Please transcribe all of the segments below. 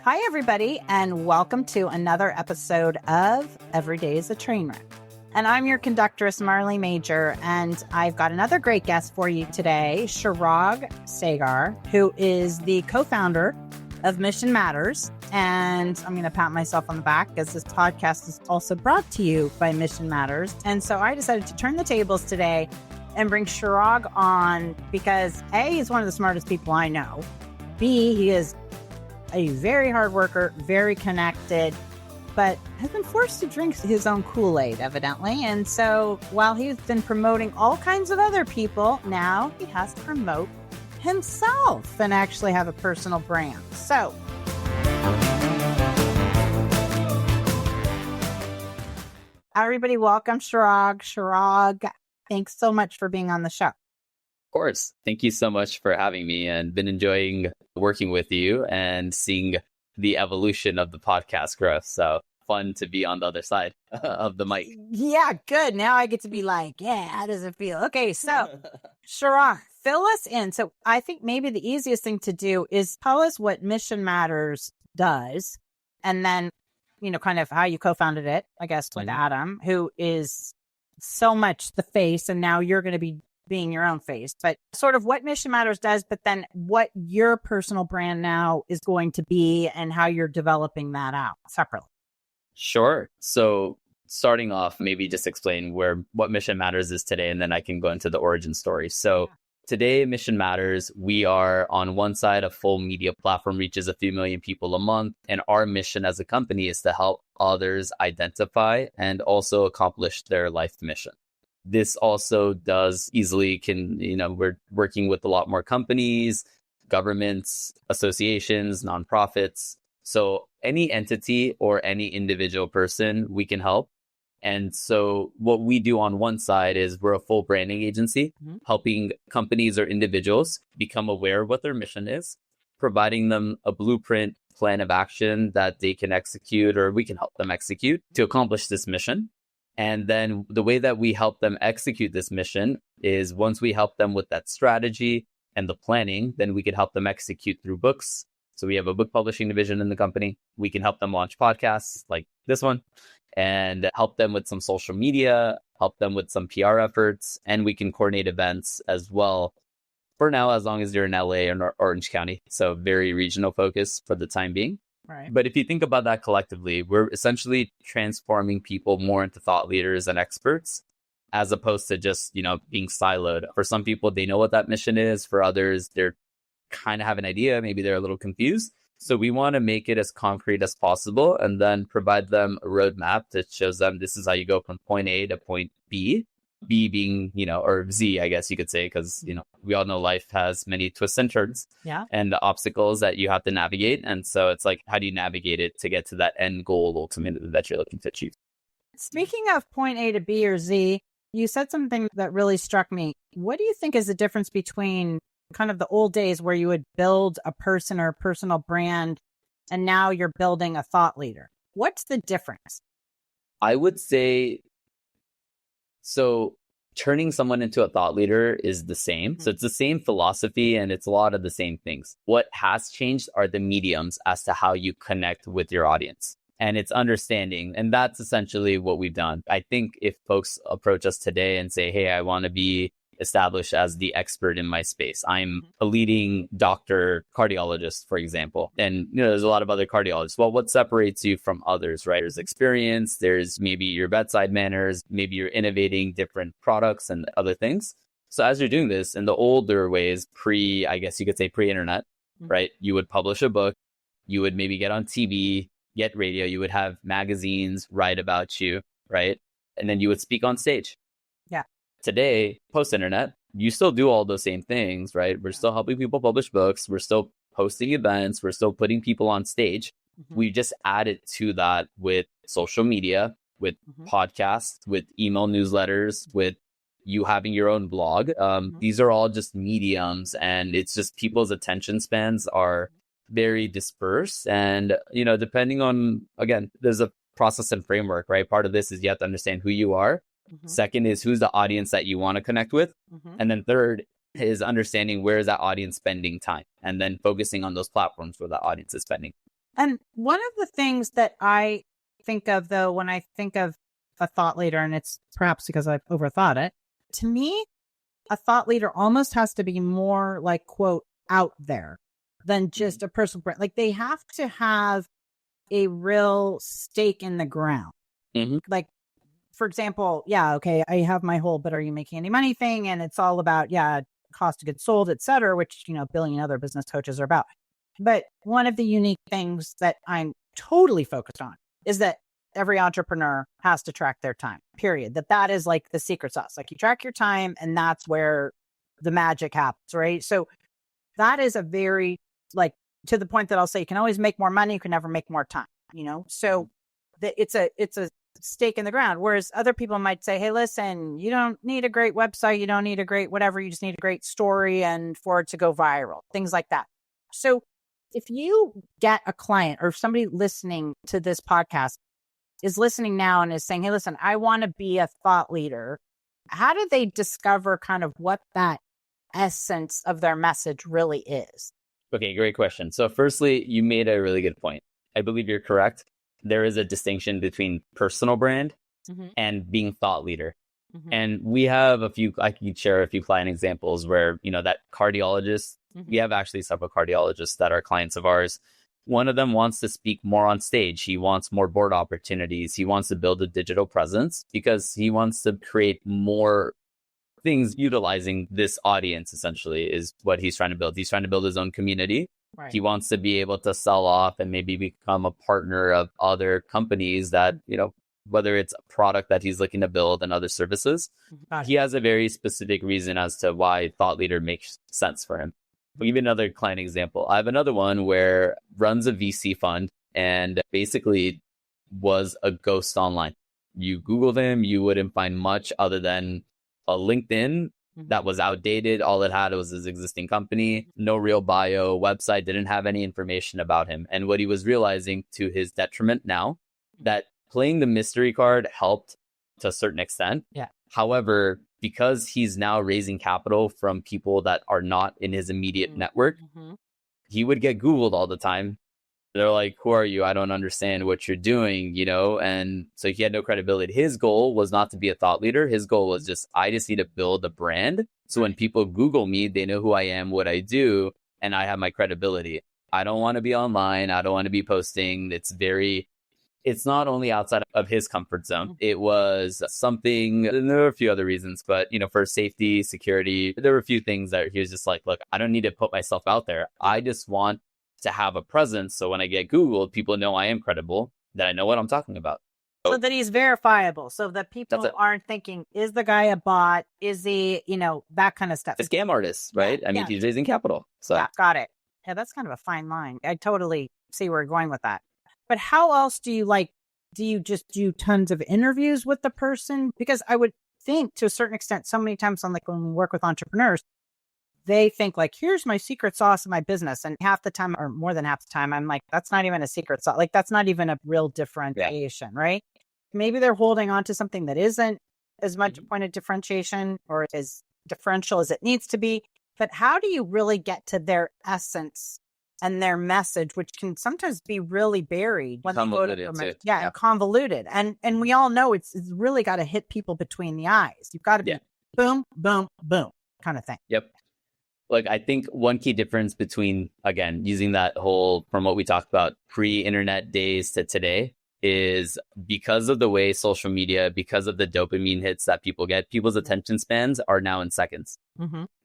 Hi, everybody, and welcome to another episode of Every Day is a Train Wreck. And I'm your conductress, Marley Major, and I've got another great guest for you today, Chirag Sagar, who is the co-founder of Mission Matters. And I'm going to pat myself on the back because this podcast is also brought to you by Mission Matters. And so I decided to turn the tables today and bring Chirag on because A, he's one of the smartest people I know. B, he is a very hard worker, very connected, but has been forced to drink his own Kool-Aid, evidently. And so while he's been promoting all kinds of other people, now he has to promote himself and actually have a personal brand. So everybody, welcome Chirag. Chirag, thanks so much for being on the show. Of course. Thank you so much for having me, and been enjoying working with you and seeing the evolution of the podcast growth. So fun to be on the other side of the mic. Yeah, good. Now I get to be like, yeah, how does it feel? Okay, so Chirag, fill us in. So I think maybe the easiest thing to do is tell us what Mission Matters does, and then, kind of how you co-founded it, I guess, with Adam, who is so much the face, and now you're going to be being your own face, but sort of what Mission Matters does, but then what your personal brand now is going to be and how you're developing that out separately. Sure. So starting off, maybe just explain what Mission Matters is today, and then I can go into the origin story. So today, Mission Matters, we are on one side, a full media platform, reaches a few million people a month. And our mission as a company is to help others identify and also accomplish their life mission. This also we're working with a lot more companies, governments, associations, nonprofits. So any entity or any individual person we can help. And so what we do on one side is we're a full branding agency, helping companies or individuals become aware of what their mission is, providing them a blueprint, plan of action that they can execute, or we can help them execute to accomplish this mission. And then the way that we help them execute this mission is once we help them with that strategy and the planning, then we can help them execute through books. So we have a book publishing division in the company. We can help them launch podcasts like this one and help them with some social media, help them with some PR efforts, and we can coordinate events as well. For now, as long as you're in LA or Orange County. So very regional focus for the time being. Right. But if you think about that collectively, we're essentially transforming people more into thought leaders and experts, as opposed to just, being siloed. For some people, they know what that mission is. For others, they're kind of have an idea. Maybe they're a little confused. So we want to make it as concrete as possible and then provide them a roadmap that shows them this is how you go from point A to point B. B being, or Z, I guess you could say, because, we all know life has many twists and turns and obstacles that you have to navigate. And so it's like, how do you navigate it to get to that end goal ultimately that you're looking to achieve? Speaking of point A to B or Z, you said something that really struck me. What do you think is the difference between kind of the old days where you would build a person or a personal brand and now you're building a thought leader? What's the difference? I would say, so turning someone into a thought leader is the same. So it's the same philosophy and it's a lot of the same things. What has changed are the mediums as to how you connect with your audience. And it's understanding. And that's essentially what we've done. I think if folks approach us today and say, hey, I want to be established as the expert in my space. I'm a leading doctor, cardiologist, for example. And, there's a lot of other cardiologists. Well, what separates you from others, right? There's experience, there's maybe your bedside manners, maybe you're innovating different products and other things. So as you're doing this in the older ways, I guess you could say pre-internet, right? You would publish a book, you would maybe get on TV, get radio, you would have magazines write about you, right? And then you would speak on stage. Today, post-internet, you still do all those same things, right? We're still helping people publish books. We're still hosting events. We're still putting people on stage. We just added to that with social media, with podcasts, with email newsletters, with you having your own blog. These are all just mediums, and it's just people's attention spans are very dispersed. And, depending on, again, there's a process and framework, right? Part of this is you have to understand who you are. Second is who's the audience that you want to connect with. And then third is understanding where is that audience spending time and then focusing on those platforms where that audience is spending. And one of the things that I think of, though, when I think of a thought leader, and it's perhaps because I've overthought it, to me, a thought leader almost has to be more like, quote, out there than just a personal brand. Like they have to have a real stake in the ground. Like, for example, okay, I have my whole, but are you making any money thing? And it's all about, cost of goods sold, et cetera, which, a billion other business coaches are about. But one of the unique things that I'm totally focused on is that every entrepreneur has to track their time, period. That is like the secret sauce. Like you track your time and that's where the magic happens, right? So that is a very, like, to the point that I'll say you can always make more money, you can never make more time, So it's a stake in the ground. Whereas other people might say, hey, listen, you don't need a great website, you don't need a great whatever, you just need a great story and for it to go viral, things like that. So if you get a client or if somebody listening to this podcast is listening now and is saying, hey, listen, I want to be a thought leader, how do they discover kind of what that essence of their message really is? Okay, great question. So firstly, you made a really good point. I believe you're correct. There is a distinction between personal brand and being thought leader. And we have I can share a few client examples where, that cardiologist, we have actually several cardiologists that are clients of ours. One of them wants to speak more on stage. He wants more board opportunities. He wants to build a digital presence because he wants to create more things utilizing this audience, essentially, is what he's trying to build. He's trying to build his own community. Right. He wants to be able to sell off and maybe become a partner of other companies that, whether it's a product that he's looking to build and other services. He has a very specific reason as to why thought leader makes sense for him. I'll give you another client example. I have another one where runs a VC fund and basically was a ghost online. You Googled him, you wouldn't find much other than a LinkedIn that was outdated. All it had was his existing company, no real bio, website, didn't have any information about him. And what he was realizing, to his detriment now, that playing the mystery card helped to a certain extent. Yeah. However, because he's now raising capital from people that are not in his immediate network, he would get Googled all the time. They're like, who are you? I don't understand what you're doing, And so he had no credibility. His goal was not to be a thought leader. His goal was I just need to build a brand. So when people Google me, they know who I am, what I do, and I have my credibility. I don't want to be online. I don't want to be posting. It's not only outside of his comfort zone. It was something, and there were a few other reasons, but, for safety, security, there were a few things that he was just like, look, I don't need to put myself out there. I just want to have a presence. So when I get Googled, people know I am credible, that I know what I'm talking about. So that he's verifiable, so that people aren't thinking, is the guy a bot? Is he, that kind of stuff. A scam artist, right? I mean, he's raising capital. So got it. Yeah, that's kind of a fine line. I totally see where you're going with that. But how else do you just do tons of interviews with the person? Because I would think to a certain extent, so many times when we work with entrepreneurs, they think like, here's my secret sauce in my business. And half the time or more than half the time, I'm like, that's not even a secret sauce. Like, that's not even a real differentiation, right? Maybe they're holding on to something that isn't as much a point of differentiation or as differential as it needs to be. But how do you really get to their essence and their message, which can sometimes be really buried when they go to and convoluted. And we all know it's really got to hit people between the eyes. You've got to be boom, boom, boom kind of thing. Yep. Like, I think one key difference between, again, using that whole, from what we talked about pre-internet days to today, is because of the way social media, because of the dopamine hits that people get, people's attention spans are now in seconds.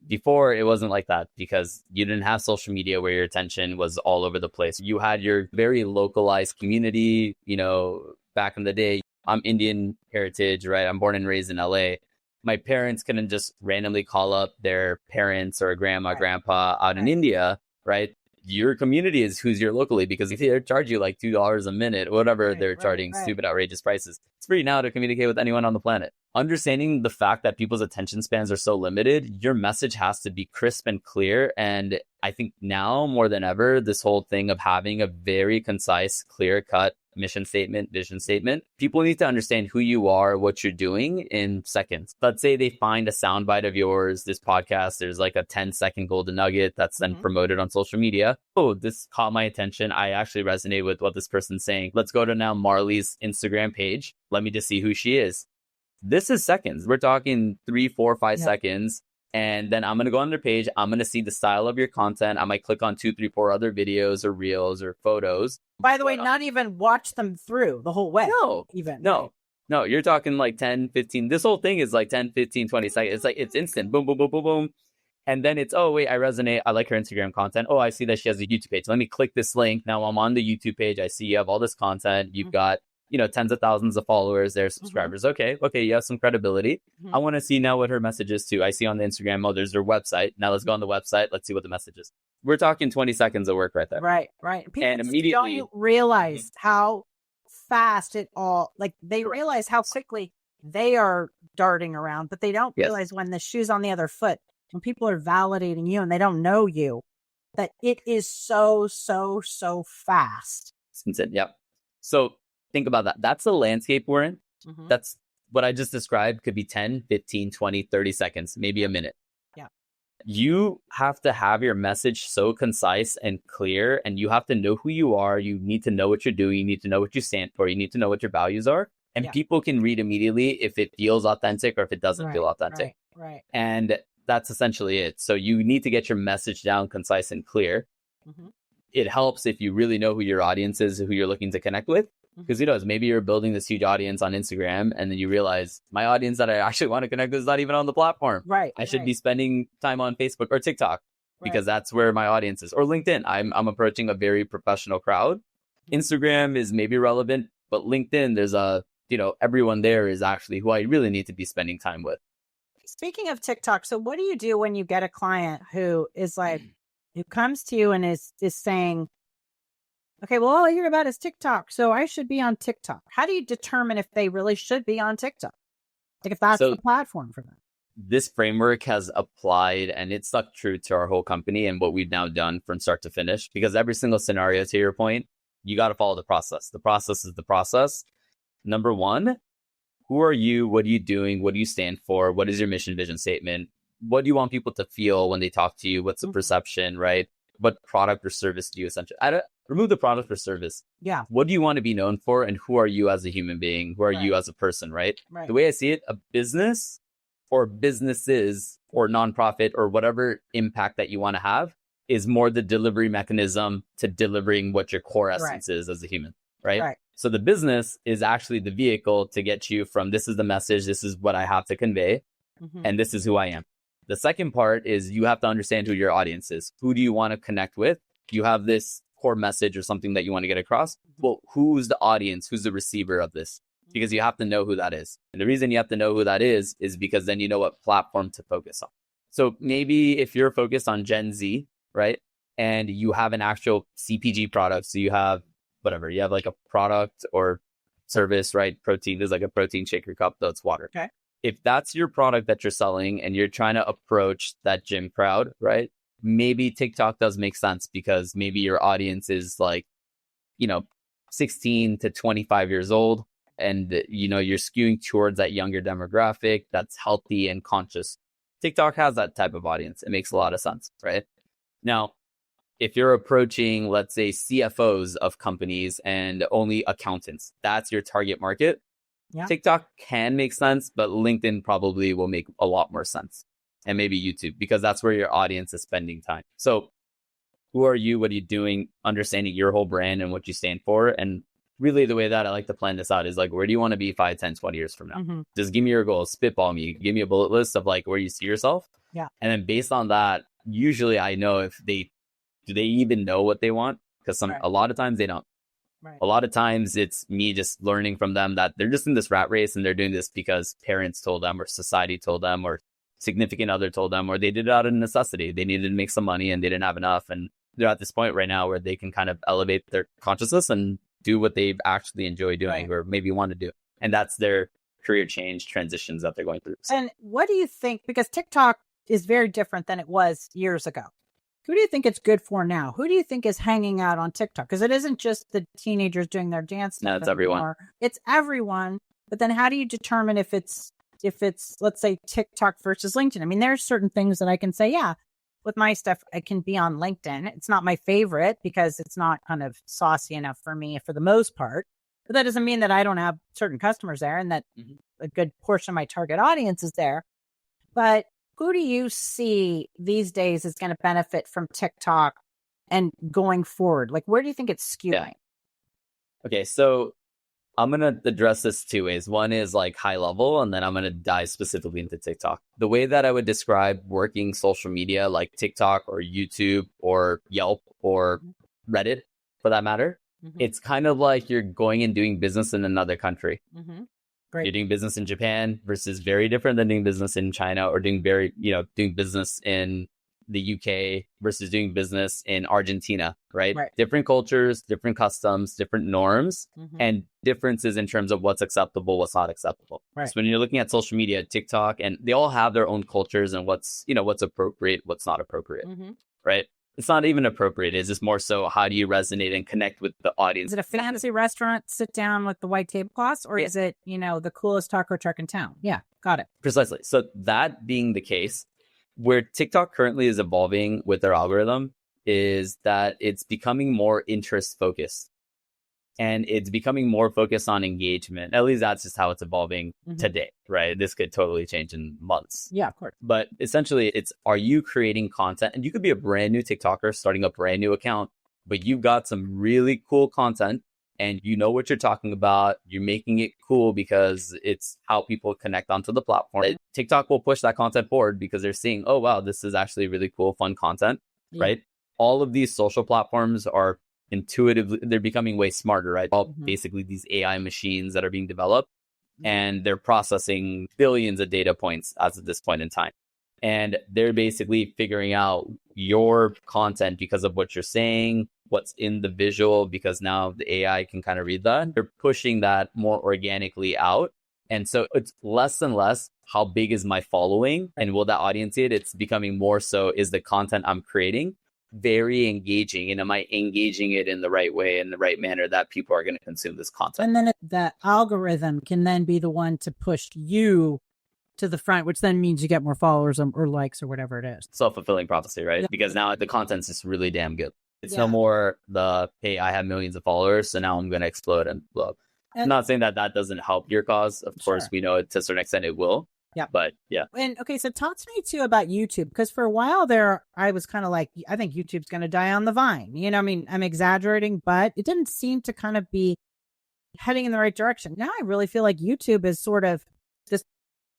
Before, it wasn't like that because you didn't have social media where your attention was all over the place. You had your very localized community, back in the day. I'm Indian heritage, right? I'm born and raised in LA. My parents couldn't just randomly call up their parents or grandma, grandpa out in India, right? Your community is who's here locally, because if they charge you like $2 a minute, whatever they're charging, stupid, outrageous prices, it's free now to communicate with anyone on the planet. Understanding the fact that people's attention spans are so limited, your message has to be crisp and clear. And I think now more than ever, this whole thing of having a very concise, clear-cut mission statement, vision statement, people need to understand who you are, what you're doing in seconds. Let's say they find a soundbite of yours, this podcast, there's like a 10-second golden nugget that's then promoted on social media. Oh, this caught my attention. I actually resonate with what this person's saying. Let's go to now Marley's Instagram page. Let me just see who she is. This is seconds. We're talking 3, 4, 5 seconds. And then I'm going to go on their page. I'm going to see the style of your content. I might click on 2, 3, 4 other videos or reels or photos. By the way, not even watch them through the whole way. No, no, you're talking like 10, 15. This whole thing is like 10, 15, 20 seconds. It's like, it's instant. Boom, boom, boom, boom, boom. And then it's, oh, wait, I resonate. I like her Instagram content. Oh, I see that she has a YouTube page. Let me click this link. Now I'm on the YouTube page. I see you have all this content. You've got, tens of thousands of followers there, subscribers. Okay, you have some credibility. I want to see now what her message is too. I see on the Instagram, oh, there's their website. Now let's go on the website. Let's see what the message is. We're talking 20 seconds of work right there. Right. People and immediately don't realize how fast they realize how quickly they are darting around, but they don't realize when the shoe's on the other foot, when people are validating you and they don't know you, that it is so fast. Yep. So think about that. That's the landscape we're in. That's what I just described. Could be 10, 15, 20, 30 seconds, maybe a minute. Yeah. You have to have your message so concise and clear, and you have to know who you are. You need to know what you're doing. You need to know what you stand for. You need to know what your values are. And people can read immediately if it feels authentic or if it doesn't feel authentic. Right. And that's essentially it. So you need to get your message down concise and clear. It helps if you really know who your audience is, who you're looking to connect with. Because who knows, maybe you're building this huge audience on Instagram and then you realize my audience that I actually want to connect with is not even on the platform. Right. I should be spending time on Facebook or TikTok because that's where my audience is. Or LinkedIn. I'm approaching a very professional crowd. Instagram is maybe relevant, but LinkedIn, there's everyone there is actually who I really need to be spending time with. Speaking of TikTok, so what do you do when you get a client who is like, who comes to you and is saying, okay, well, all I hear about is TikTok, so I should be on TikTok. How do you determine if they really should be on TikTok? Like if that's the platform for them? This framework has applied and it's stuck true to our whole company and what we've now done from start to finish. Because every single scenario, to your point, you got to follow the process. The process is the process. Number one, who are you? What are you doing? What do you stand for? What is your mission, vision statement? What do you want people to feel when they talk to you? What's the perception, right? What product or service do you essentially... Remove the product or service. Yeah. What do you want to be known for? And who are you as a human being? Who are you as a person, right? The way I see it, a business or businesses or nonprofit or whatever impact that you want to have is more the delivery mechanism to delivering what your core essence is as a human, right? So the business is actually the vehicle to get you from this is the message, this is what I have to convey, and this is who I am. The second part is you have to understand who your audience is. Who do you want to connect with? You have this core message or something that you want to get across. Well, who's the audience? Who's the receiver of this? Because you have to know who that is. And the reason you have to know who that is because then you know what platform to focus on. So maybe if you're focused on Gen Z, right? And you have an actual CPG product. So you have whatever, you have like a product or service, right? Protein, there's like a protein shaker cup, though it's water. Okay. If that's your product that you're selling and you're trying to approach that gym crowd, right? Maybe TikTok does make sense because maybe your audience is like, 16 to 25 years old. And, you're skewing towards that younger demographic that's healthy and conscious. TikTok has that type of audience. It makes a lot of sense, right? Now, if you're approaching, let's say, CFOs of companies and only accountants, that's your target market. Yeah. TikTok can make sense, but LinkedIn probably will make a lot more sense. And maybe YouTube, because that's where your audience is spending time. So who are you? What are you doing? Understanding your whole brand and what you stand for. And really the way that I like to plan this out is like, where do you want to be 5, 10, 20 years from now? Just give me your goals, spitball me, give me a bullet list of like where you see yourself. Yeah. And then based on that, usually I know if do they even know what they want? Because a lot of times they don't. Right. A lot of times it's me just learning from them that they're just in this rat race and they're doing this because parents told them or society told them or significant other told them, or they did it out of necessity. They needed to make some money and they didn't have enough. And they're at this point right now where they can kind of elevate their consciousness and do what they actually enjoy doing or maybe want to do. And that's their career change transitions that they're going through. And what do you think? Because TikTok is very different than it was years ago. Who do you think it's good for now? Who do you think is hanging out on TikTok? Because it isn't just the teenagers doing their dance. No, it's everyone. It's everyone. But then how do you determine if it's, let's say, TikTok versus LinkedIn? I mean, there's certain things that I can say, yeah, with my stuff, I can be on LinkedIn. It's not my favorite because it's not kind of saucy enough for me for the most part. But that doesn't mean that I don't have certain customers there and that a good portion of my target audience is there. But who do you see these days is going to benefit from TikTok and going forward? Like, where do you think it's skewing? Yeah. Okay, so I'm going to address this two ways. One is like high level, and then I'm going to dive specifically into TikTok. The way that I would describe working social media like TikTok or YouTube or Yelp or Reddit, for that matter, it's kind of like you're going and doing business in another country. Great. You're doing business in Japan versus very different than doing business in China, or doing business in the UK versus doing business in Argentina, right? Different cultures, different customs, different norms, and differences in terms of what's acceptable, what's not acceptable. So when you're looking at social media, TikTok, and they all have their own cultures and what's appropriate, what's not appropriate, right? It's not even appropriate. It's just more so, how do you resonate and connect with the audience? Is it a fancy restaurant, sit down with the white tablecloths, or is it, the coolest taco truck in town? Yeah, got it. Precisely. So that being the case, where TikTok currently is evolving with their algorithm is that it's becoming more interest focused. And it's becoming more focused on engagement. At least that's just how it's evolving today, right? This could totally change in months. Yeah, of course. But essentially, it's, are you creating content? And you could be a brand new TikToker starting a brand new account, but you've got some really cool content and you know what you're talking about. You're making it cool because it's how people connect onto the platform. TikTok will push that content forward because they're seeing, oh, wow, this is actually really cool, fun content, right? All of these social platforms are intuitively, they're becoming way smarter, right? All basically these AI machines that are being developed, and they're processing billions of data points as of this point in time. And they're basically figuring out your content because of what you're saying, what's in the visual, because now the AI can kind of read that. They're pushing that more organically out. And so it's less and less, how big is my following and will that audience see it? It's becoming more so, is the content I'm creating very engaging, and am I engaging it in the right way, in the right manner that people are going to consume this content? And then that algorithm can then be the one to push you to the front, which then means you get more followers or likes or whatever it is. Self-fulfilling prophecy, right? Because now the content's just really damn good. It's no more hey, I have millions of followers, so now I'm going to explode and blow up. I'm not saying that that doesn't help your cause. Of course, we know to a certain extent it will. Yeah. But yeah. And okay, so talk to me too about YouTube, because for a while there, I was kind of like, I think YouTube's going to die on the vine. I mean, I'm exaggerating, but it didn't seem to kind of be heading in the right direction. Now I really feel like YouTube is sort of this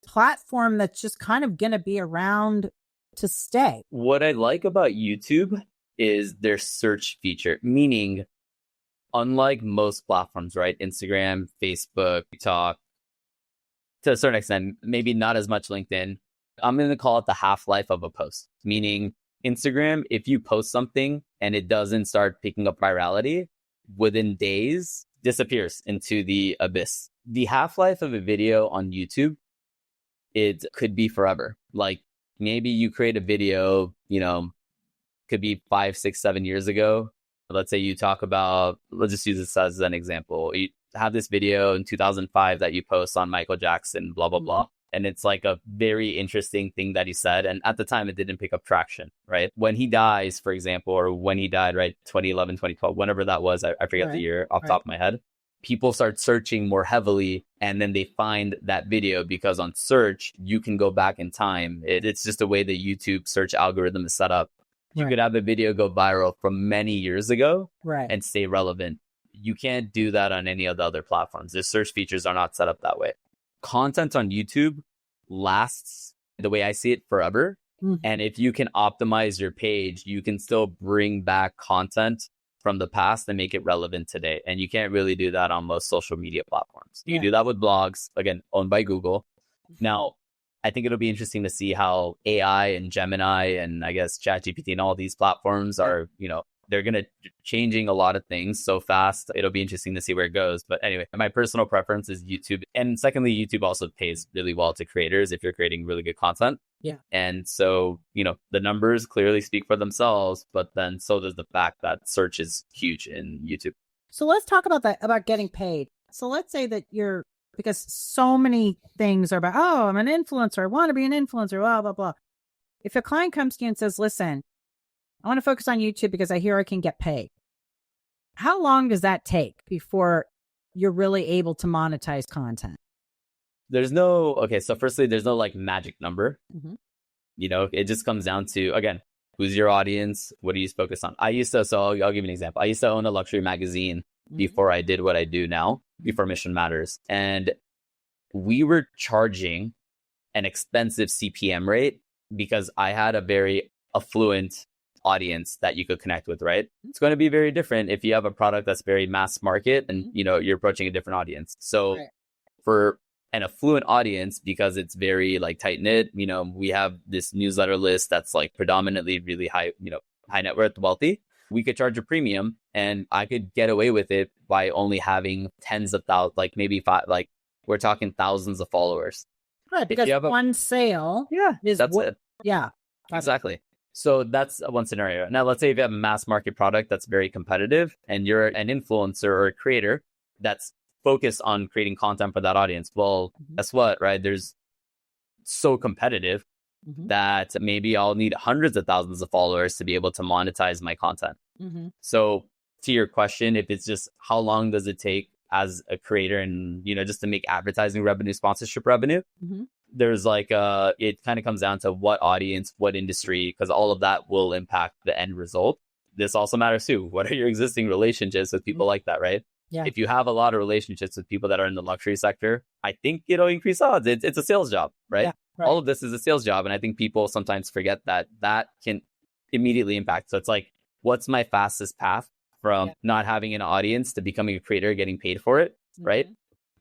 platform that's just kind of going to be around to stay. What I like about YouTube is their search feature, meaning unlike most platforms, right? Instagram, Facebook, TikTok, to a certain extent, maybe not as much LinkedIn. I'm going to call it the half-life of a post, meaning Instagram, if you post something and it doesn't start picking up virality, within days, disappears into the abyss. The half-life of a video on YouTube, it could be forever. Like maybe you create a video, could be 5, 6, 7 years ago. Let's say you talk about, let's just use this as an example. You have this video in 2005 that you post on Michael Jackson, blah, blah, blah. And it's like a very interesting thing that he said. And at the time, it didn't pick up traction, right? When he dies, for example, or when he died, right? 2011, 2012, whenever that was, I forget the year off the top of my head. People start searching more heavily, and then they find that video because on search, you can go back in time. It's just the way the YouTube search algorithm is set up. You could have a video go viral from many years ago and stay relevant. You can't do that on any of the other platforms. The search features are not set up that way. Content on YouTube lasts, the way I see it, forever. And if you can optimize your page, you can still bring back content from the past and make it relevant today. And you can't really do that on most social media platforms. You can do that with blogs, again, owned by Google. Now, I think it'll be interesting to see how AI and Gemini and I guess ChatGPT and all these platforms are, they're going to changing a lot of things so fast. It'll be interesting to see where it goes. But anyway, my personal preference is YouTube. And secondly, YouTube also pays really well to creators if you're creating really good content. Yeah. And so, the numbers clearly speak for themselves, but then so does the fact that search is huge in YouTube. So let's talk about that, about getting paid. So let's say that because so many things are about, oh, I'm an influencer. I want to be an influencer, blah, blah, blah. If a client comes to you and says, listen, I want to focus on YouTube because I hear I can get paid. How long does that take before you're really able to monetize content? So firstly, there's no like magic number. Mm-hmm. It just comes down to, again, who's your audience? What do you focus on? I'll give you an example. I used to own a luxury magazine before I did what I do now, before Mission Matters. And we were charging an expensive CPM rate because I had a very affluent audience that you could connect with, right? It's going to be very different if you have a product that's very mass market and, you're approaching a different audience. So for an affluent audience, because it's very like tight knit, we have this newsletter list that's like predominantly really high, high net worth wealthy. We could charge a premium and I could get away with it by only having tens of thousands, like maybe five, like we're talking thousands of followers. Right, because one sale that's it. Yeah. Exactly. So that's one scenario. Now, let's say if you have a mass market product that's very competitive and you're an influencer or a creator that's focused on creating content for that audience. Well, guess what, right? There's so competitive that maybe I'll need hundreds of thousands of followers to be able to monetize my content. So to your question, if it's just how long does it take as a creator and, just to make advertising revenue, sponsorship revenue, there's like, it kind of comes down to what audience, what industry, because all of that will impact the end result. This also matters too. What are your existing relationships with people like that, right? Yeah. If you have a lot of relationships with people that are in the luxury sector, I think it'll increase odds. It's a sales job, right? Yeah, right? All of this is a sales job. And I think people sometimes forget that can immediately impact. So it's like, what's my fastest path from not having an audience to becoming a creator, getting paid for it, right?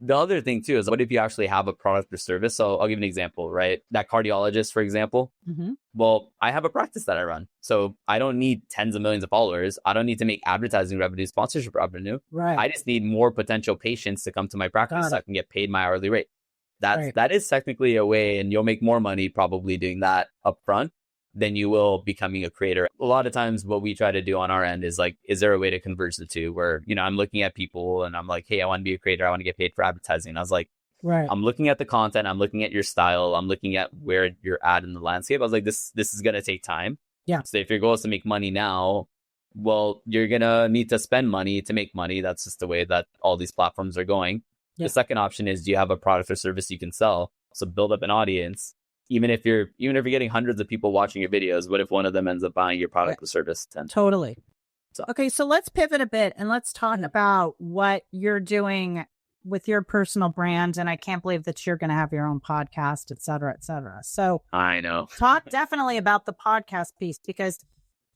The other thing too is what if you actually have a product or service? So I'll give an example, right? That cardiologist, for example. Well, I have a practice that I run. So I don't need tens of millions of followers. I don't need to make advertising revenue, sponsorship revenue. Right. I just need more potential patients to come to my practice so I can get paid my hourly rate. That is technically a way, and you'll make more money probably doing that upfront than you will becoming a creator. A lot of times what we try to do on our end is like, is there a way to converge the two where, I'm looking at people and I'm like, hey, I want to be a creator. I want to get paid for advertising. And I was like, I'm looking at the content. I'm looking at your style. I'm looking at where you're at in the landscape. I was like, this is going to take time. Yeah. So if your goal is to make money now, well, you're going to need to spend money to make money. That's just the way that all these platforms are going. The second option is, do you have a product or service you can sell? So build up an audience. Even if you're getting hundreds of people watching your videos, what if one of them ends up buying your product or service? Totally. Okay, so let's pivot a bit and let's talk about what you're doing with your personal brand. And I can't believe that you're going to have your own podcast, et cetera, et cetera. So I know. Talk definitely about the podcast piece, because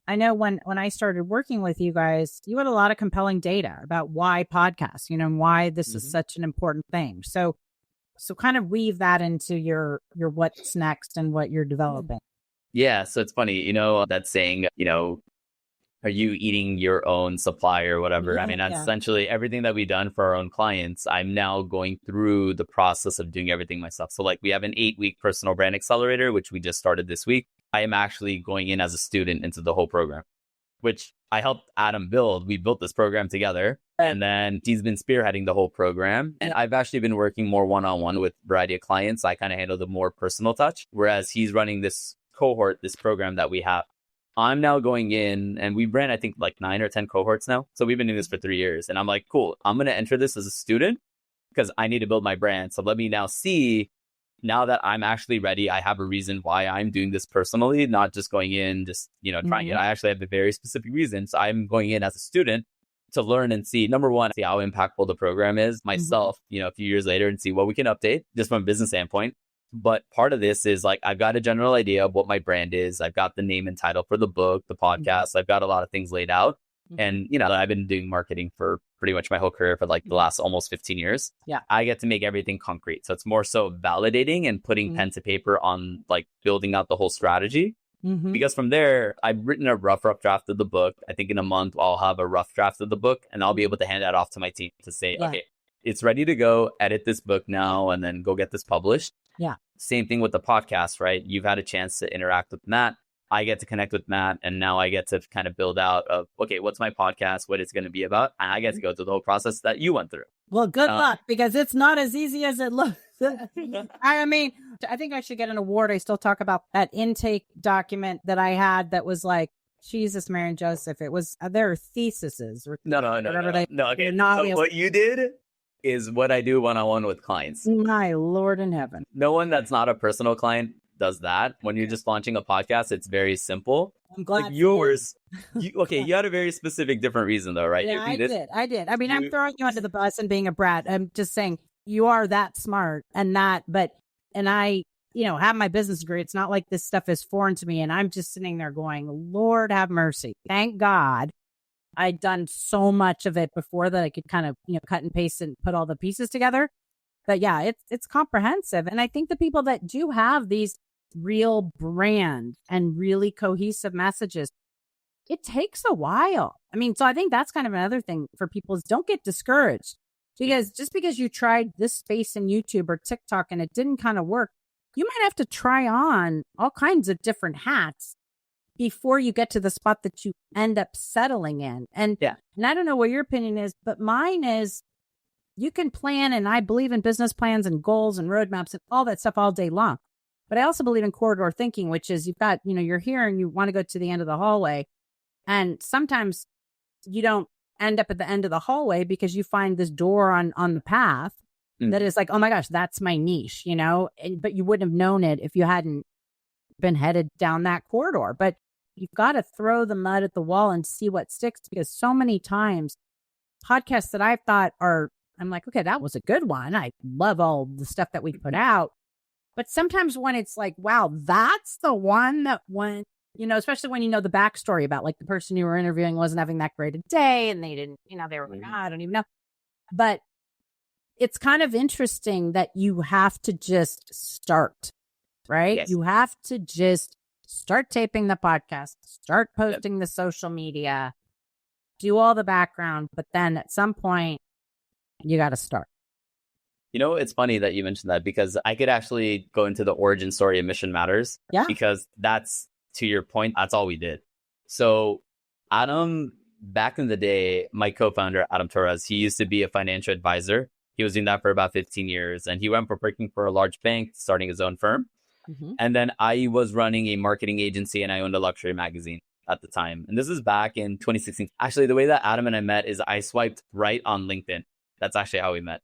I know when I started working with you guys, you had a lot of compelling data about why podcasts, and why this is such an important thing. So kind of weave that into your what's next and what you're developing. Yeah. So it's funny, that saying, are you eating your own supply or whatever? I mean, essentially everything that we've done for our own clients, I'm now going through the process of doing everything myself. So like we have an 8-week personal brand accelerator, which we just started this week. I am actually going in as a student into the whole program, which I helped Adam build. We built this program together. And then he's been spearheading the whole program. And I've actually been working more one-on-one with a variety of clients. I kind of handle the more personal touch, whereas he's running this cohort, this program that we have. I'm now going in, and we ran, I think, like 9 or 10 cohorts now. So we've been doing this for 3 years. And I'm like, cool, I'm going to enter this as a student because I need to build my brand. So let me now see, now that I'm actually ready, I have a reason why I'm doing this personally, not just going in, just, trying it. I actually have a very specific reason. So I'm going in as a student to learn and see, number one, see how impactful the program is myself, a few years later, and see what we can update just from a business standpoint. But part of this is like, I've got a general idea of what my brand is. I've got the name and title for the book, the podcast. I've got a lot of things laid out. And, I've been doing marketing for pretty much my whole career for like the last almost 15 years. Yeah. I get to make everything concrete. So it's more so validating and putting pen to paper on like building out the whole strategy. Because from there, I've written a rough draft of the book. I think in a month, I'll have a rough draft of the book and I'll be able to hand that off to my team to say, okay, it's ready to go. Edit this book now and then go get this published. Yeah. same thing with the podcast, right? You've had a chance to interact with Matt. I get to connect with Matt, and now I get to kind of build out of, okay, what's my podcast, what it's going to be about, and I get to go through the whole process that you went through. Well, good luck, because it's not as easy as it looks. I mean, I think I should get an award. I still talk about that intake document that I had that was like, Jesus, Mary and Joseph. It was their theses. No. Okay. So what you did is what I do one-on-one with clients. My Lord in heaven. No one that's not a personal client does that. When you're just launching a podcast, it's very simple. I'm glad. Like yours, you had a very specific, different reason though, right? Yeah, I did. I mean, I'm throwing you under the bus and being a brat. I'm just saying you are that smart and I, have my business degree. It's not like this stuff is foreign to me. And I'm just sitting there going, Lord have mercy. Thank God I'd done so much of it before that I could kind of, cut and paste and put all the pieces together. But yeah, it's comprehensive. And I think the people that do have these real brand and really cohesive messages, it takes a while. I mean, so I think that's kind of another thing for people is don't get discouraged, because just because you tried this space in YouTube or TikTok and it didn't kind of work, you might have to try on all kinds of different hats before you get to the spot that you end up settling in. And I don't know what your opinion is, but mine is you can plan, and I believe in business plans and goals and roadmaps and all that stuff all day long. But I also believe in corridor thinking, which is you've got, you're here and you want to go to the end of the hallway. And sometimes you don't end up at the end of the hallway because you find this door on the path that is like, oh my gosh, that's my niche, but you wouldn't have known it if you hadn't been headed down that corridor. But you've got to throw the mud at the wall and see what sticks, because so many times podcasts that I've thought I'm like, okay, that was a good one. I love all the stuff that we put out. But sometimes when it's like, wow, that's the one that went, especially when you know the backstory about like the person you were interviewing wasn't having that great a day and they didn't, they were like, I don't even know. But it's kind of interesting that you have to just start, right? Yes. You have to just start taping the podcast, start posting the social media, do all the background. But then at some point, you got to start. It's funny that you mentioned that, because I could actually go into the origin story of Mission Matters. Yeah. Because that's, to your point, that's all we did. So Adam, back in the day, my co-founder, Adam Torres, he used to be a financial advisor. He was doing that for about 15 years. And he went from working for a large bank, starting his own firm. Mm-hmm. And then I was running a marketing agency and I owned a luxury magazine at the time. And this is back in 2016. Actually, the way that Adam and I met is I swiped right on LinkedIn. That's actually how we met.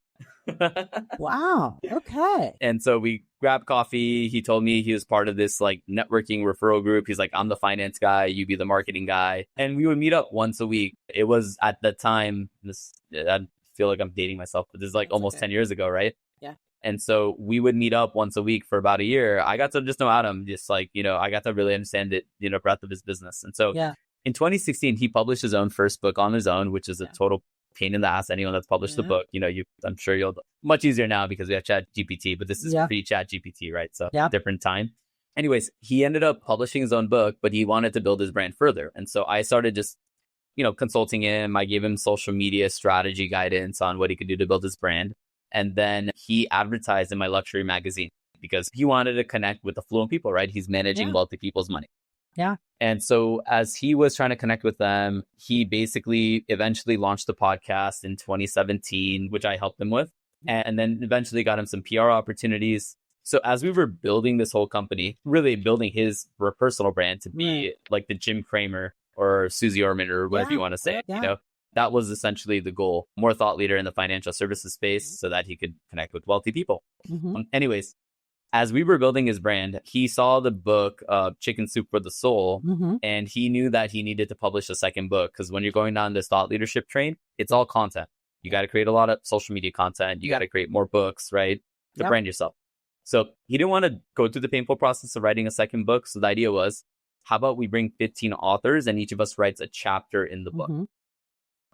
Wow. Okay. And so we grabbed coffee. He told me he was part of this like networking referral group. He's like, I'm the finance guy, you be the marketing guy. And we would meet up once a week. It was at the time, I feel like I'm dating myself, but this is like almost 10 years ago, right? Yeah. And so we would meet up once a week for about a year. I got to just know Adam, just like, I got to really understand it, breadth of his business. And so in 2016, he published his own first book on his own, which is a total pain in the ass. Anyone that's published a book, I'm sure you'll much easier now because we have Chat GPT, but this is pre-Chat GPT, right? So different time. Anyways, he ended up publishing his own book, but he wanted to build his brand further. And so I started just, consulting him. I gave him social media strategy guidance on what he could do to build his brand. And then he advertised in my luxury magazine because he wanted to connect with affluent people, right? He's managing wealthy people's money. Yeah. And so as he was trying to connect with them, he basically eventually launched the podcast in 2017, which I helped him with, and then eventually got him some PR opportunities. So as we were building this whole company, really building his personal brand to be like the Jim Cramer or Susie Orman or whatever you want to say, that was essentially the goal. More thought leader in the financial services space so that he could connect with wealthy people. Mm-hmm. Anyways, as we were building his brand, he saw the book Chicken Soup for the Soul, and he knew that he needed to publish a second book because when you're going down this thought leadership train, it's all content. You got to create a lot of social media content. You got to create more books, right? To brand yourself. So he didn't want to go through the painful process of writing a second book. So the idea was, how about we bring 15 authors and each of us writes a chapter in the book?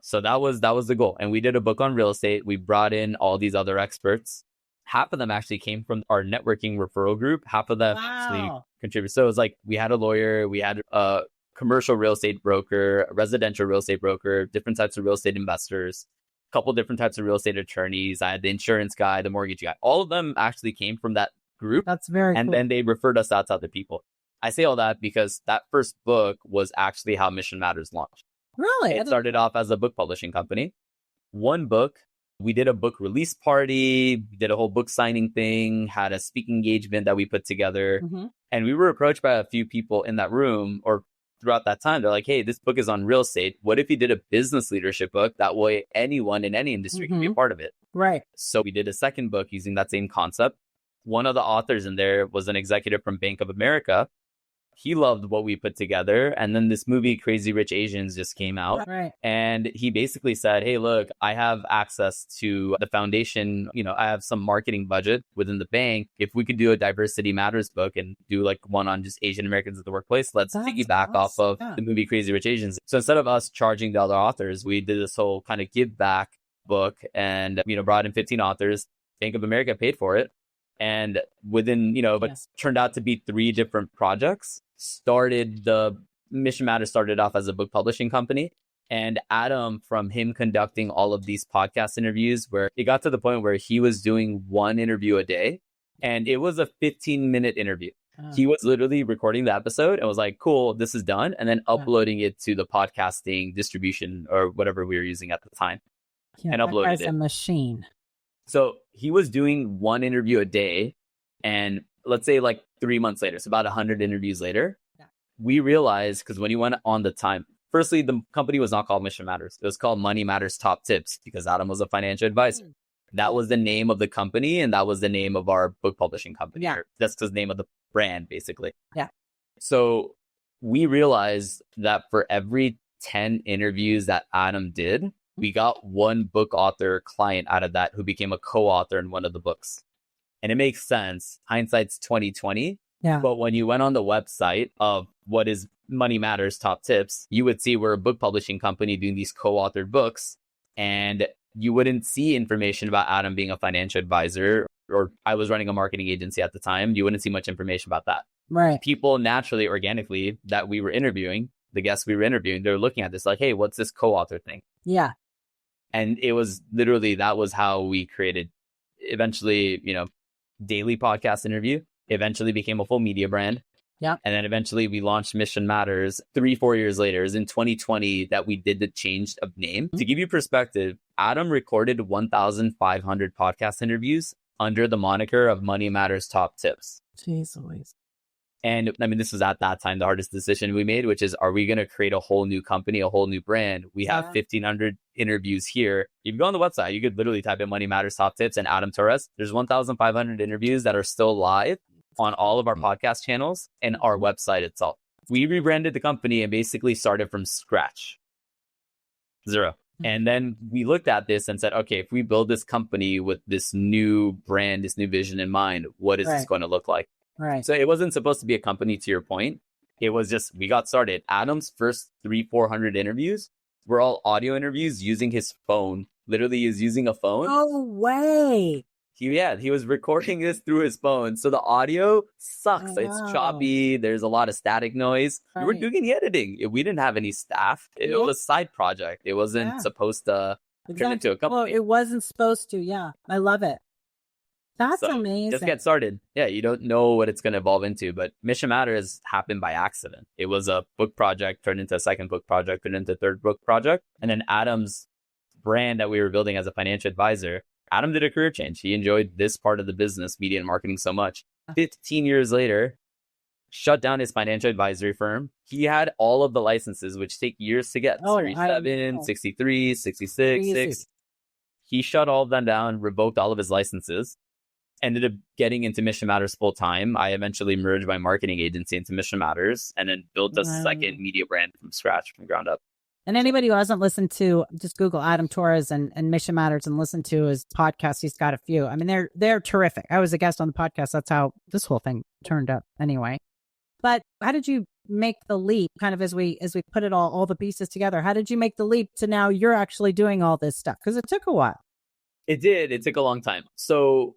So that was the goal. And we did a book on real estate. We brought in all these other experts. Half of them actually came from our networking referral group. Half of them actually contributed. So it was like, we had a lawyer, we had a commercial real estate broker, a residential real estate broker, different types of real estate investors, a couple different types of real estate attorneys. I had the insurance guy, the mortgage guy. All of them actually came from that group. That's very And cool. then they referred us out to other people. I say all that because that first book was actually how Mission Matters launched. Really? It started off as a book publishing company. One book, we did a book release party, did a whole book signing thing, had a speaking engagement that we put together. Mm-hmm. And we were approached by a few people in that room or throughout that time. They're like, hey, this book is on real estate. What if you did a business leadership book? That way anyone in any industry can be a part of it. Right. So we did a second book using that same concept. One of the authors in there was an executive from Bank of America. He loved what we put together. And then this movie, Crazy Rich Asians, just came out. Right. And he basically said, hey, look, I have access to the foundation. You know, I have some marketing budget within the bank. If we could do a Diversity Matters book and do like one on just Asian Americans at the workplace, let's piggyback off of the movie Crazy Rich Asians. So instead of us charging the other authors, we did this whole kind of give back book and, you know, brought in 15 authors. Bank of America paid for it. And within, you know, but turned out to be 3 different projects. Mission Matters started off as a book publishing company. And Adam, from him conducting all of these podcast interviews, where it got to the point where he was doing 1 interview a day. And it was a 15-minute interview. He was literally recording the episode and was like, cool, this is done. And then uploading it to the podcasting distribution or whatever we were using at the time. And uploaded it. A machine. So he was doing 1 interview a day. And let's say like 3 months later, so about 100 interviews later, we realized, because when he went on the time, firstly, the company was not called Mission Matters. It was called Money Matters Top Tips because Adam was a financial advisor. That was the name of the company. And that was the name of our book publishing company. Yeah. That's the name of the brand, basically. Yeah. So we realized that for every 10 interviews that Adam did, we got 1 book author client out of that who became a co-author in one of the books. And it makes sense. Hindsight's 2020. Yeah. But when you went on the website of what is Money Matters Top Tips, you would see we're a book publishing company doing these co-authored books. And you wouldn't see information about Adam being a financial advisor, or I was running a marketing agency at the time. You wouldn't see much information about that. Right. People naturally, organically, that we were interviewing, the guests we were interviewing, they're looking at this like, hey, what's this co-author thing? Yeah. And it was literally, that was how we created, eventually, you know, daily podcast interview, eventually became a full media brand. Yeah. And then eventually we launched Mission Matters 3-4 years later. It was in 2020 that we did the change of name. To give you perspective, Adam recorded 1,500 podcast interviews under the moniker of Money Matters Top Tips. Jeez Louise. And I mean, this was at that time the hardest decision we made, which is, are we going to create a whole new company, a whole new brand? We have 1,500 interviews here. If you go on the website, you could literally type in Money Matters Top Tips and Adam Torres. There's 1,500 interviews that are still live on all of our podcast channels and our website itself. We rebranded the company and basically started from scratch. 0. And then we looked at this and said, okay, if we build this company with this new brand, this new vision in mind, what is this going to look like? Right. So it wasn't supposed to be a company, to your point. It was just, we got started. Adam's first 300-400 interviews were all audio interviews using his phone. Literally, he was using a phone. No way. He was recording this through his phone. So the audio sucks. Oh, it's choppy. There's a lot of static noise. Right. We were doing the editing. We didn't have any staff. It was a side project. It wasn't supposed to turn into a company. Well, it wasn't supposed to. Yeah. I love it. That's amazing. Just get started. Yeah, you don't know what it's going to evolve into, but Mission Matters happened by accident. It was a book project turned into a second book project, turned into a third book project. And then Adam's brand that we were building as a financial advisor, Adam did a career change. He enjoyed this part of the business, media and marketing, so much. 15 years later, shut down his financial advisory firm. He had all of the licenses, which take years to get. 37, 63, 66, 6. He shut all of them down, revoked all of his licenses. Ended up getting into Mission Matters full time. I eventually merged my marketing agency into Mission Matters and then built a second media brand from scratch, from the ground up. And anybody who hasn't listened to, just Google Adam Torres and Mission Matters and listen to his podcast. He's got a few. I mean, they're terrific. I was a guest on the podcast. That's how this whole thing turned up anyway. But how did you make the leap, kind of as we put it all the pieces together? How did you make the leap to now you're actually doing all this stuff? Because it took a while. It did. It took a long time. So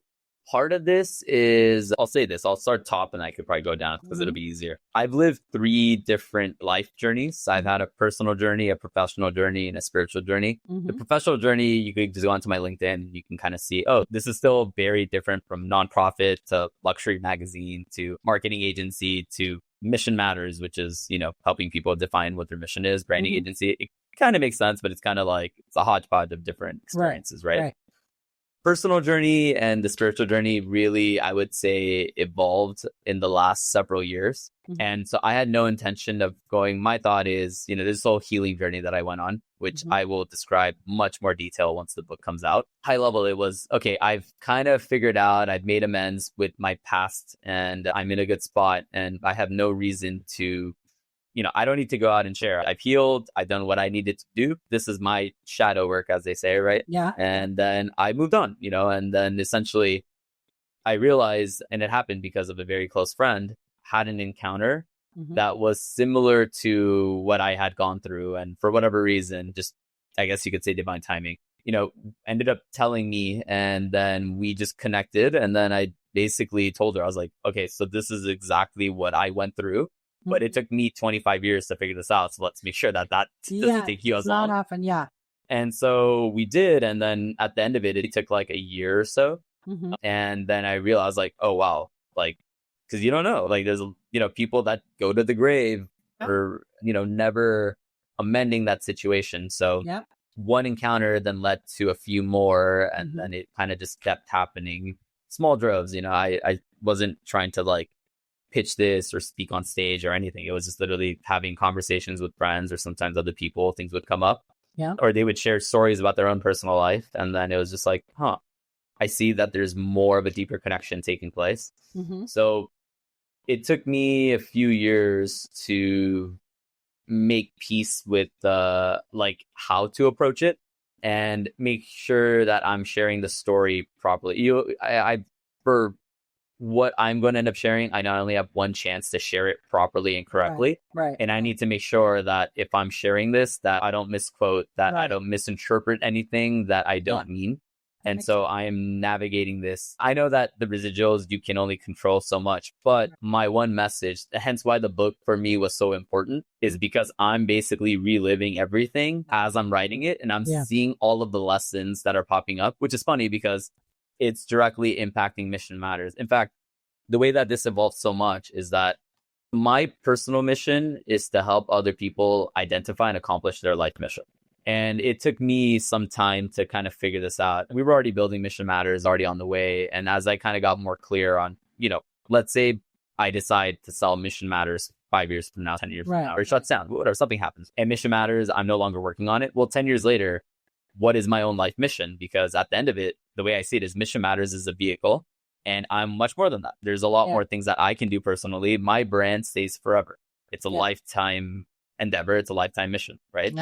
part of this is, I'll say this, I'll start top and I could probably go down because it'll be easier. I've lived 3 different life journeys. I've had a personal journey, a professional journey, and a spiritual journey. The professional journey, you could just go onto my LinkedIn. You can kind of see, oh, this is still very different from nonprofit to luxury magazine to marketing agency to Mission Matters, which is, helping people define what their mission is, branding agency. It kind of makes sense, but it's kind of like, it's a hodgepodge of different experiences, right? Personal journey and the spiritual journey really, I would say, evolved in the last several years. And so I had no intention of going. My thought is, this whole healing journey that I went on, which I will describe much more detail once the book comes out. High level, it was, okay, I've kind of figured out, I've made amends with my past and I'm in a good spot and I have no reason to, I don't need to go out and share. I've healed. I've done what I needed to do. This is my shadow work, as they say, right? Yeah. And then I moved on, and then essentially I realized, and it happened because of a very close friend, had an encounter that was similar to what I had gone through. And for whatever reason, just, I guess you could say divine timing, ended up telling me, and then we just connected. And then I basically told her, I was like, okay, so this is exactly what I went through. But it took me 25 years to figure this out. So let's make sure that doesn't take you as long. Not often, yeah. And so we did. And then at the end of it, it took like a year or so. And then I realized like, oh, wow. Like, because you don't know, like there's, people that go to the grave or, never amending that situation. So one encounter then led to a few more. And then it kind of just kept happening. Small droves, I wasn't trying to like pitch this or speak on stage or anything. It was just literally having conversations with friends or sometimes other people. Things would come up, or they would share stories about their own personal life, and then it was just like, I see that there's more of a deeper connection taking place. So it took me a few years to make peace with like how to approach it and make sure that I'm sharing the story properly. I for what I'm going to end up sharing, I not only have one chance to share it properly and correctly, and I need to make sure that if I'm sharing this, that I don't misquote, that I don't misinterpret anything that I don't mean. And so I am navigating this. I know that the residuals, you can only control so much, but my one message, hence why the book for me was so important, is because I'm basically reliving everything as I'm writing it. And I'm seeing all of the lessons that are popping up, which is funny because it's directly impacting Mission Matters. In fact, the way that this evolved so much is that my personal mission is to help other people identify and accomplish their life mission. And it took me some time to kind of figure this out. We were already building Mission Matters, already on the way. And as I kind of got more clear on, let's say I decide to sell Mission Matters 5 years from now, 10 years from now, or it shuts down, whatever, something happens. And Mission Matters, I'm no longer working on it. Well, 10 years later, what is my own life mission? Because at the end of it, the way I see it is Mission Matters is a vehicle, and I'm much more than that. There's a lot more things that I can do personally. My brand stays forever. It's a lifetime endeavor. It's a lifetime mission, right?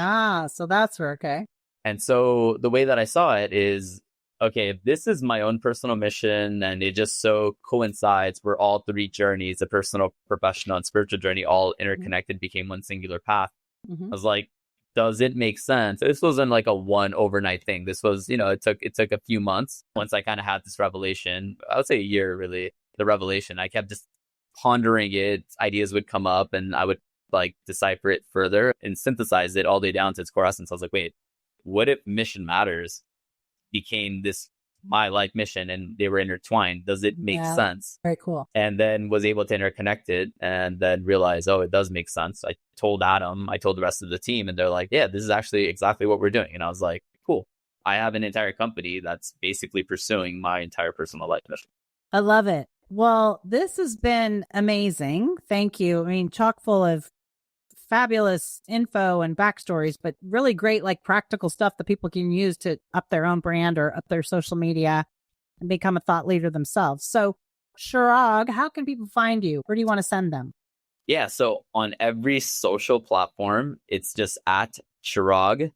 So that's where, okay. And so the way that I saw it is, okay, if this is my own personal mission and it just so coincides where all 3 journeys, the personal, professional, and spiritual journey, all interconnected, became one singular path. I was like, does it make sense? This wasn't like a one overnight thing. This was, it took a few months. Once I kind of had this revelation, I would say a year, really, the revelation, I kept just pondering it. Ideas would come up and I would like decipher it further and synthesize it all the way down to its core essence. I was like, wait, what if Mission Matters became this my life mission and they were intertwined? Does it make sense? Very cool. And then was able to interconnect it and then realize, oh, it does make sense. I told Adam, I told the rest of the team, and they're like, yeah, this is actually exactly what we're doing. And I was like, cool. I have an entire company that's basically pursuing my entire personal life mission. I love it. Well, this has been amazing. Thank you. I mean, chock full of fabulous info and backstories, but really great, like practical stuff that people can use to up their own brand or up their social media and become a thought leader themselves. So, Chirag, how can people find you? Where do you want to send them? Yeah, so on every social platform, it's just at Chirag,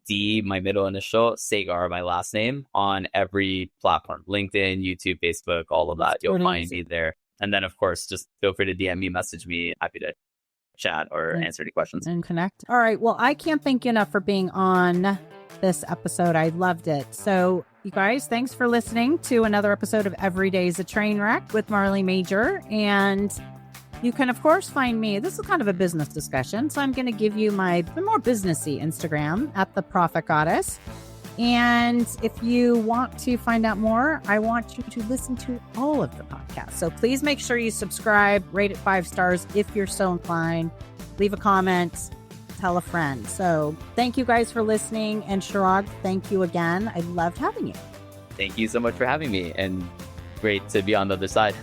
D, my middle initial, Sagar, my last name, on every platform. LinkedIn, YouTube, Facebook, all of that. You'll find me there. And then, of course, just feel free to DM me, message me. Happy to chat or answer any questions. And connect. All right. Well, I can't thank you enough for being on this episode. I loved it. So you guys, thanks for listening to another episode of Every Day is a Train Wreck with Marley Major. And you can, of course, find me. This is kind of a business discussion, so I'm going to give you my more businessy Instagram at The Profit Goddess. And if you want to find out more, I want you to listen to all of the podcasts. So please make sure you subscribe, rate it 5 stars if you're so inclined, leave a comment, tell a friend. So thank you guys for listening. And Chirag, thank you again. I loved having you. Thank you so much for having me, and great to be on the other side.